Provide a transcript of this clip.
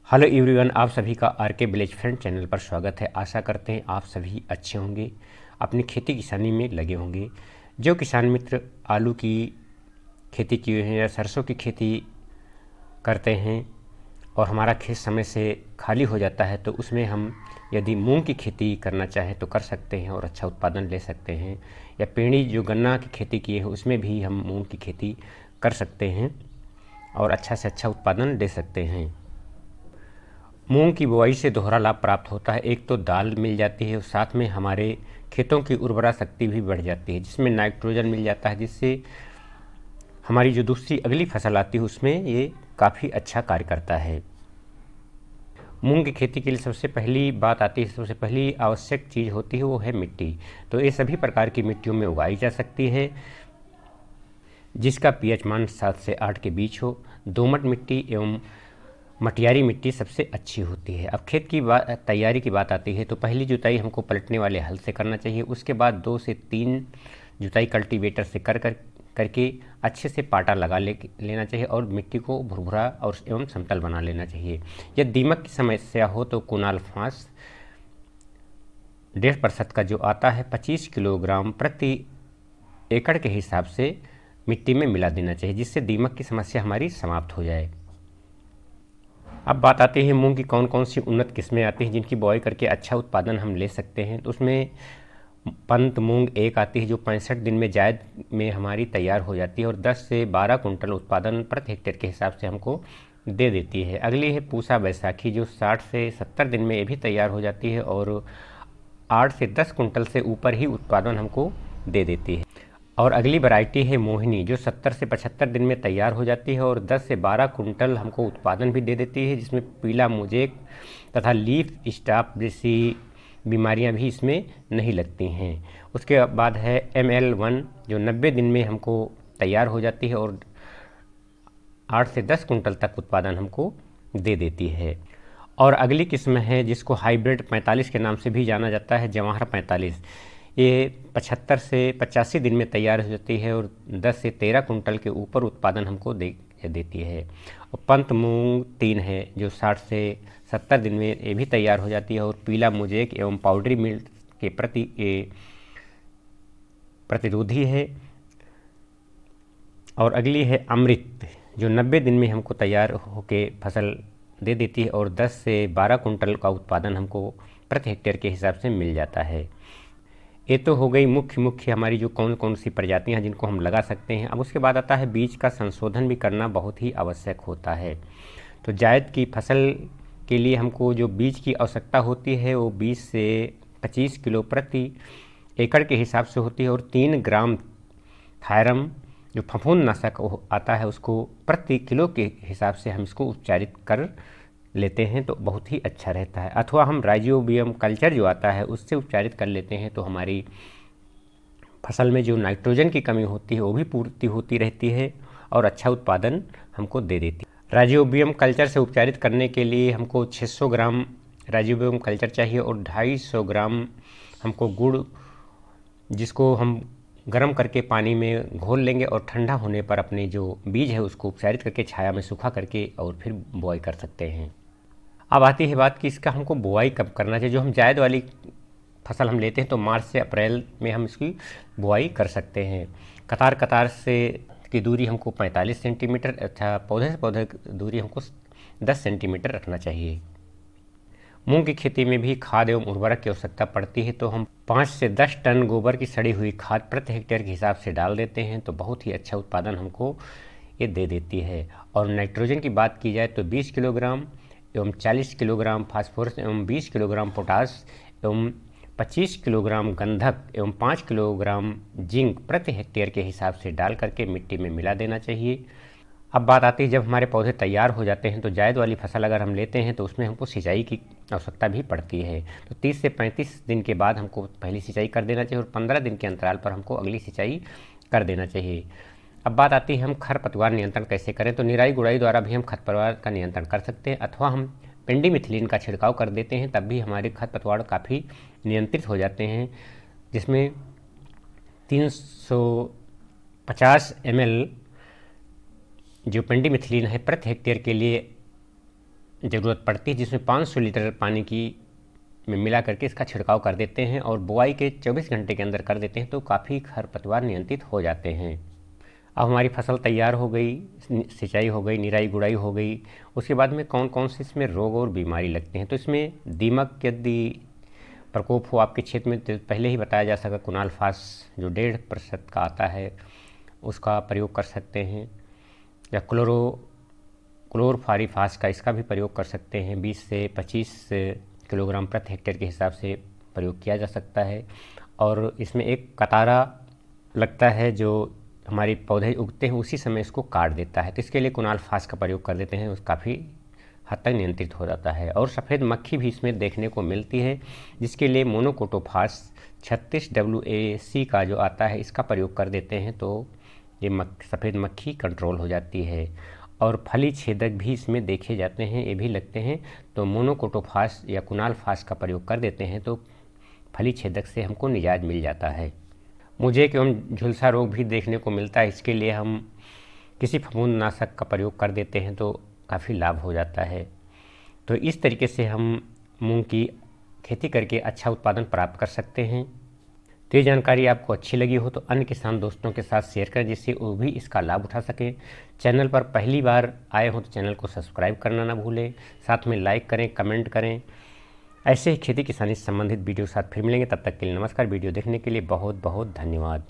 Hello everyone, आप सभी का आर के विलेज फ्रेंड चैनल पर स्वागत है। आशा करते हैं आप सभी अच्छे होंगे, अपनी खेती किसानी में लगे होंगे। जो किसान मित्र आलू की खेती किए हैं या सरसों की खेती करते हैं और हमारा खेत समय से खाली हो जाता है, तो उसमें हम यदि मूंग की खेती करना चाहें तो कर सकते हैं और अच्छा उत्पादन ले सकते हैं। या पेड़ी जो गन्ना की खेती किए हैं उसमें भी हम मूंग की खेती कर सकते हैं और अच्छा से अच्छा उत्पादन ले सकते हैं। मूंग की बुआई से दोहरा लाभ प्राप्त होता है। एक तो दाल मिल जाती है और साथ में हमारे खेतों की उर्वरा शक्ति भी बढ़ जाती है, जिसमें नाइट्रोजन मिल जाता है, जिससे हमारी जो दूसरी अगली फसल आती है उसमें ये काफ़ी अच्छा कार्य करता है। मूंग की खेती के लिए सबसे पहली बात आती है, सबसे पहली आवश्यक चीज़ होती है वो है मिट्टी। तो ये सभी प्रकार की मिट्टियों में उगाई जा सकती है जिसका पीएच मान 7 से 8 के बीच हो। दोमट मिट्टी एवं मटियारी मिट्टी सबसे अच्छी होती है। अब खेत की तैयारी की बात आती है तो पहली जुताई हमको पलटने वाले हल से करना चाहिए। उसके बाद 2 से 3 जुताई कल्टीवेटर से करके अच्छे से पाटा लेना चाहिए और मिट्टी को भुरभुरा और एवं समतल बना लेना चाहिए। यदि दीमक की समस्या हो तो कुनाल फांस 1.5% का जो आता है 25 किलोग्राम प्रति एकड़ के हिसाब से मिट्टी में मिला देना चाहिए, जिससे दीमक की समस्या हमारी समाप्त हो जाए। अब बात आती है मूंग की कौन कौन सी उन्नत किस्में आती हैं जिनकी बुआई करके अच्छा उत्पादन हम ले सकते हैं। तो उसमें पंत मूंग एक आती है जो 65 दिन में जायद में हमारी तैयार हो जाती है और 10 से 12 कुंटल उत्पादन प्रति हेक्टेयर के हिसाब से हमको दे देती है। अगली है पूसा बैसाखी जो 60 से 70 दिन में ये भी तैयार हो जाती है और 8 से 10 कुंटल से ऊपर ही उत्पादन हमको दे देती है। और अगली वैरायटी है मोहिनी जो 70 से 75 दिन में तैयार हो जाती है और 10 से 12 कुंटल हमको उत्पादन भी दे देती है, जिसमें पीला मोजेक तथा लीफ स्टॉप जैसी बीमारियां भी इसमें नहीं लगती हैं। उसके बाद है ML1 जो 90 दिन में हमको तैयार हो जाती है और 8 से 10 कुंटल तक उत्पादन हमको दे देती है। और अगली किस्म है जिसको हाइब्रिड 45 के नाम से भी जाना जाता है, जवाहर 45। ये 75 से 85 दिन में तैयार हो जाती है और 10 से 13 कुंटल के ऊपर उत्पादन हमको देती है। और पंत मूंग 3 है जो 60 से 70 दिन में ये भी तैयार हो जाती है और पीला मोजेक एवं पाउडरी मिल्क के प्रति प्रतिरोधी है। और अगली है अमृत जो 90 दिन में हमको तैयार होके फसल दे देती है और 10 से 12 कुंटल का उत्पादन हमको प्रति हेक्टेयर के हिसाब से मिल जाता है। ये तो हो गई मुख्य हमारी जो कौन कौन सी प्रजातियां हैं जिनको हम लगा सकते हैं। अब उसके बाद आता है बीज का संशोधन भी करना बहुत ही आवश्यक होता है। तो जायद की फसल के लिए हमको जो बीज की आवश्यकता होती है वो 20 से 25 किलो प्रति एकड़ के हिसाब से होती है और 3 ग्राम थायरम जो फफूंद नाशक आता है उसको प्रति किलो के हिसाब से हम इसको उपचारित कर लेते हैं तो बहुत ही अच्छा रहता है। अथवा हम राइजोबियम कल्चर जो आता है उससे उपचारित कर लेते हैं तो हमारी फसल में जो नाइट्रोजन की कमी होती है वो भी पूर्ति होती रहती है और अच्छा उत्पादन हमको दे देती है। राइजोबियम कल्चर से उपचारित करने के लिए हमको 600 ग्राम राइजोबियम कल्चर चाहिए और 250 ग्राम हमको गुड़, जिसको हम गर्म करके पानी में घोल लेंगे और ठंडा होने पर अपने जो बीज है उसको उपचारित करके छाया में सूखा करके और फिर बुआई कर सकते हैं। अब आती है बात कि इसका हमको बुआई कब करना चाहिए। जो हम जायद वाली फसल हम लेते हैं तो मार्च से अप्रैल में हम इसकी बुआई कर सकते हैं। कतार कतार से की दूरी हमको 45 सेंटीमीटर तथा पौधे से पौधे की दूरी हमको 10 सेंटीमीटर रखना चाहिए। मूंग की खेती में भी खाद एवं उर्वरक की आवश्यकता पड़ती है तो हम 5 से 10 टन गोबर की सड़ी हुई खाद प्रति हेक्टेयर के हिसाब से डाल देते हैं तो बहुत ही अच्छा उत्पादन हमको ये दे देती है। और नाइट्रोजन की बात की जाए तो 20 किलोग्राम एवं 40 किलोग्राम फास्फोरस एवं 20 किलोग्राम पोटास एवं 25 किलोग्राम गंधक एवं 5 किलोग्राम जिंक प्रति हेक्टेयर के हिसाब से डाल करके मिट्टी में मिला देना चाहिए। अब बात आती है जब हमारे पौधे तैयार हो जाते हैं तो जायद वाली फसल अगर हम लेते हैं तो उसमें हमको सिंचाई की आवश्यकता भी पड़ती है। तो 30 से 35 दिन के बाद हमको पहली सिंचाई कर देना चाहिए और 15 दिन के अंतराल पर हमको अगली सिंचाई कर देना चाहिए। अब बात आती है हम खरपतवार नियंत्रण कैसे करें। तो निराई गुड़ाई द्वारा भी हम खरपतवार का नियंत्रण कर सकते हैं अथवा हम पेंडीमिथिलिन का छिड़काव कर देते हैं, तब भी हमारे खरपतवार काफ़ी नियंत्रित हो जाते हैं। जिसमें 350 ml जो पेंडीमिथिलिन है प्रति हेक्टेयर के लिए ज़रूरत पड़ती है, जिसमें 500 लीटर पानी की में मिला करके इसका छिड़काव कर देते हैं और बुआई के 24 घंटे के अंदर कर देते हैं तो काफ़ी खरपतवार नियंत्रित हो जाते हैं। अब हमारी फसल तैयार हो गई, सिंचाई हो गई, निराई गुड़ाई हो गई, उसके बाद में कौन कौन से इसमें रोग और बीमारी लगते हैं। तो इसमें दीमक यदि प्रकोप हो आपके क्षेत्र में तो पहले ही बताया जा सका कुनालफास जो 1.5% का आता है उसका प्रयोग कर सकते हैं, या क्लोरफारीफास का इसका भी प्रयोग कर सकते हैं। 20 से 25 किलोग्राम प्रति हेक्टेयर के हिसाब से प्रयोग किया जा सकता है। और इसमें एक कतारा लगता है जो हमारे पौधे उगते हैं उसी समय इसको काट देता है, तो इसके लिए कुनालफास का प्रयोग कर देते हैं, उस काफ़ी हद तक नियंत्रित हो जाता है। और सफ़ेद मक्खी भी इसमें देखने को मिलती है, जिसके लिए मोनोकोटोफास 36 WAC का जो आता है इसका प्रयोग कर देते हैं तो ये सफ़ेद मक्खी कंट्रोल हो जाती है। और फली छेदक भी इसमें देखे जाते हैं, ये भी लगते हैं, तो मोनोकोटोफास या कुनालफास का प्रयोग कर देते हैं तो फली छेदक से हमको निजात मिल जाता है। मुझे एवं झुलसा रोग भी देखने को मिलता है, इसके लिए हम किसी फफूंदनाशक का प्रयोग कर देते हैं तो काफ़ी लाभ हो जाता है। तो इस तरीके से हम मूंग की खेती करके अच्छा उत्पादन प्राप्त कर सकते हैं। तो ये जानकारी आपको अच्छी लगी हो तो अन्य किसान दोस्तों के साथ शेयर करें, जिससे वो भी इसका लाभ उठा सकें। चैनल पर पहली बार आए हो तो चैनल को सब्सक्राइब करना ना भूलें, साथ में लाइक करें, कमेंट करें। ऐसे ही खेती किसानी से संबंधित वीडियो के साथ फिर मिलेंगे, तब तक के लिए नमस्कार। वीडियो देखने के लिए बहुत बहुत धन्यवाद।